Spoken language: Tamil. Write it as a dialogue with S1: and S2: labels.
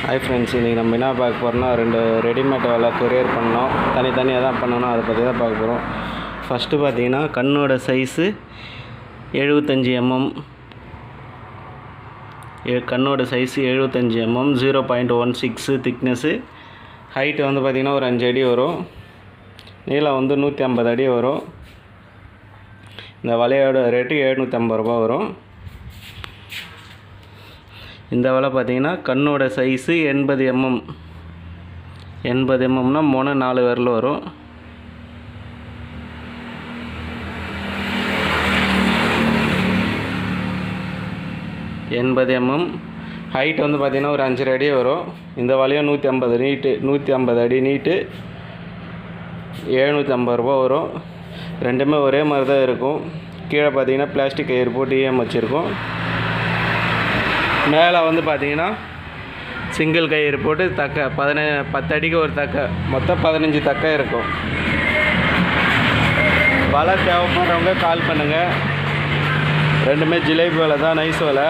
S1: ஹாய் ஃப்ரெண்ட்ஸ், இன்றைக்கி நம்ம என்ன பார்க்க போகிறோம்னா 2 ரெடிமேட் வலை கொரியர் பண்ணோம். தனித்தனியாக தான் பண்ணணும், அதை பற்றி தான் பார்க்க போகிறோம். ஃபஸ்ட்டு பார்த்தீங்கன்னா கண்ணோட சைஸு 75 mm, கண்ணோட சைஸு 75 mm, 0.16 திக்னஸ்ஸு. ஹைட்டு வந்து பார்த்திங்கன்னா ஒரு 5 அடி வரும், நீளம் வந்து 150 அடி வரும். இந்த வலையோட ரேட்டு 750 ரூபா வரும். இந்த வலை பார்த்திங்கன்னா கண்ணோட சைஸு 80 mm, 80 mmனா 4 விரல் வரும். ஹைட் வந்து பார்த்திங்கன்னா ஒரு 5 அடி வரும். இந்த வலையும் 150 அடி நீட்டு 750 ரூபா வரும். ரெண்டுமே ஒரே மாதிரி தான் இருக்கும். கீழே பார்த்திங்கன்னா பிளாஸ்டிக் கயிறு போட்டு வச்சுருக்கோம். மேலே வந்து பார்த்திங்கன்னா சிங்கிள் கயிறு போட்டு 10 அடிக்கு ஒரு தக்கை, மொத்தம் 15 தக்கை இருக்கும். வலை தேவைப்படுறவங்க கால் பண்ணுங்கள். ரெண்டுமே ஜிலேபி வலை தான், நைஸ் வலை.